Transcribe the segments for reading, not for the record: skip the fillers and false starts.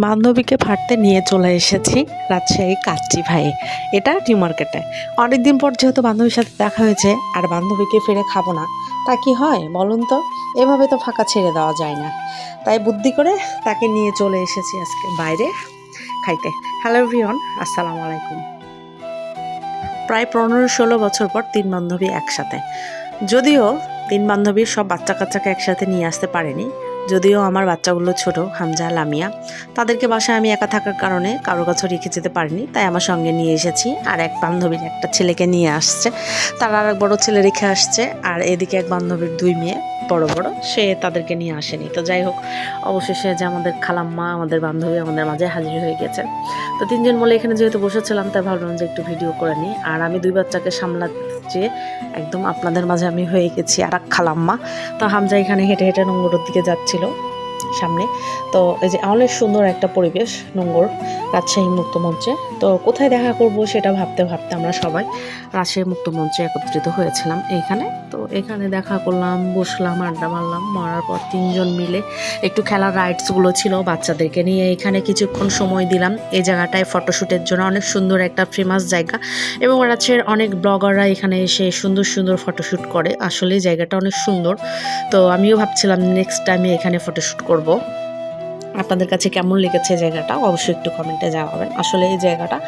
বান্ধবীকে ফাটতে নিয়ে চলে এসেছি রাজশাহী কাচ্চি ভাই। এটা নিউ মার্কেটে। অনেকদিন পর যেহেতু বান্ধবীর সাথে দেখা হয়েছে আর বান্ধবীকে ফিরে খাবো না, তা কি হয় বলুন তো? এভাবে তো ফাঁকা ছেড়ে দেওয়া যায় না। তাই বুদ্ধি করে তাকে নিয়ে চলে এসেছি আজকে বাইরে খাইতে। হ্যালো এভরিওয়ান, আসসালামু আলাইকুম। প্রায় 15-16 বছর পর 3 বান্ধবী একসাথে। যদিও 3 বান্ধবীর সব বাচ্চা কাচ্চাকে একসাথে নিয়ে আসতে পারেনি, যদিও আমার বাচ্চাগুলো ছোট, হামজা, লামিয়া, তাদেরকে বাসায় আমি একা থাকার কারণে কারো কাছে রেখে যেতে পারিনি, তাই আমার সঙ্গে নিয়ে এসেছি। আর এক বান্ধবীর একটা ছেলেকে নিয়ে আসছে, তার আর এক বড় ছেলে রেখে আসছে। আর এদিকে এক বান্ধবীর 2 মেয়ে বড় বড়, সে তাদেরকে নিয়ে আসেনি। তো যাই হোক, অবশেষে যে আমাদের খালাম্মা, আমাদের বান্ধবী আমাদের মাঝে হাজির হয়ে গেছে। তো 3 জন বলে এখানে যেহেতু বসেছিলাম, তাই ভাবলাম যে একটু ভিডিও করে নিই। আর আমি 2 বাচ্চাকে সামলাচ্ছি, একদম আপনাদের মাঝে আমি হয়ে গেছি আর এক খালাম্মা। তো হামজা এখানে হেঁটে হেঁটে নোংরের দিকে যাচ্ছিল সামনে। তো এই যে অনেক সুন্দর একটা পরিবেশ নোংর, রাজশাহী মুক্ত মঞ্চে। তো কোথায় দেখা করব সেটা ভাবতে ভাবতে আমরা সবাই রাজশাহী মুক্ত মঞ্চে একত্রিত হয়েছিলাম এইখানে। তো এখানে দেখা করলাম, বসলাম, আড্ডা মারলাম। মারার পর 3 জন মিলে একটু খেলার রাইডসগুলো ছিল, বাচ্চাদেরকে নিয়ে এখানে কিছুক্ষণ সময় দিলাম। এই জায়গাটায় ফটোশ্যুটের জন্য অনেক সুন্দর একটা ফেমাস জায়গা, এবং রাজশাহীর অনেক ব্লগাররা এখানে এসে সুন্দর সুন্দর ফটোশ্যুট করে। আসলে জায়গাটা অনেক সুন্দর। তো আমিও ভাবছিলাম নেক্সট টাইমে এখানে ফটোশ্যুট করব। আপনাদের কাছে কেমন লেগেছে জায়গাটা অবশ্যই একটু কমেন্টে জানাবেন। আসলে এই জায়গাটা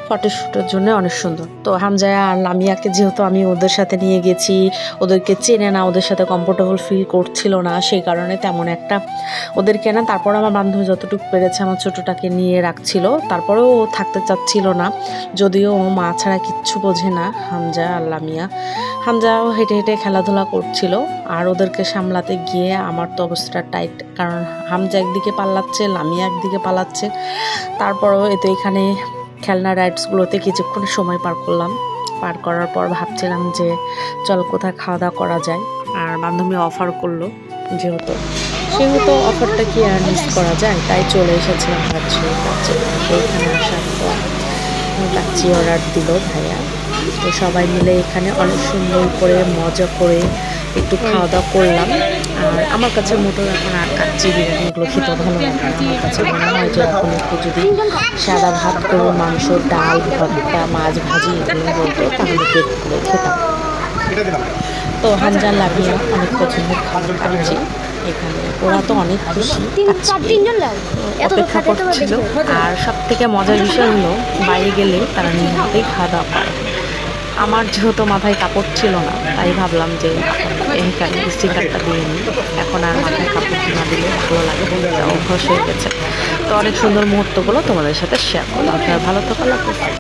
ফটোশ্যুটের জন্য অনেক সুন্দর। তো হামজা আর লামিয়াকে যেহেতু আমি ওদের সাথে নিয়ে গেছি, ওদেরকে চেনে না, ওদের সাথে কমফোর্টেবল ফিল করছিল না, সেই কারণে তেমন একটা ওদেরকে না। তারপর আমার বান্ধবী যতটুকু পেরেছে আমার ছোটোটাকে নিয়ে রাখছিল, তারপরেও ও থাকতে চাচ্ছিল না, যদিও ও মা ছাড়া কিচ্ছু বোঝে না। হামজা আর লামিয়া, হামজাও হেঁটে হেঁটে খেলাধুলা করছিল, আর ওদেরকে সামলাতে গিয়ে আমার তো অবস্থা টাইট, কারণ হামজা একদিকে পালাচ্ছে, লামিয়া একদিকে পালাচ্ছে। তারপরও এতে এখানে খেলনা রাইডসগুলোতে কিছুক্ষণ সময় পার করলাম। পার করার পর ভাবছিলাম যে চল কোথায় খাওয়া দাওয়া করা যায়। আর বান্ধবী অফার করলো, সেহেতু অফারটা কি আর মিস করা যায়, তাই চলে এসেছিলাম রাজশাহী কাচ্চি। এইখানে আসার পর কাচ্চি অর্ডার দিল ভাইয়া। তো সবাই মিলে এখানে অনেক সুন্দর করে মজা করে একটু খাওয়া দাওয়া করলাম। আর আমার কাছে মোটো এখন আর কাচ্চি বিরিয়ানিগুলো খেতে ভালো লাগে না। আমার কাছে মনে হয় যে এখন একটু যদি সাদা ভাত করে মাংস, ডাল, ভর্তা, মাছ ভাজি এগুলো বলতো, তাহলে পেট করে খেতাম। তো হামজা, লামিয়া অনেক পছন্দের খাবার খাচ্ছি এখানে। ওরা তো অনেক খুশি, অপেক্ষা করছিল। আর সব থেকে মজার বিষয় হলো, বাইরে গেলে তারা নিয়মিতই খাওয়া দাওয়া করে। আমার যেহেতু মাথায় কাপড় ছিল না, তাই ভাবলাম যে এইখানে স্টিকারটা দিয়ে নিই। এখন আর মাথায় কাপড় না দিলে ভালো লাগে, অভ্যাস হয়ে গেছে। তো অনেক সুন্দর মুহূর্তগুলো তোমাদের সাথে শেয়ার করলাম। আপনারা ভালো থাকো।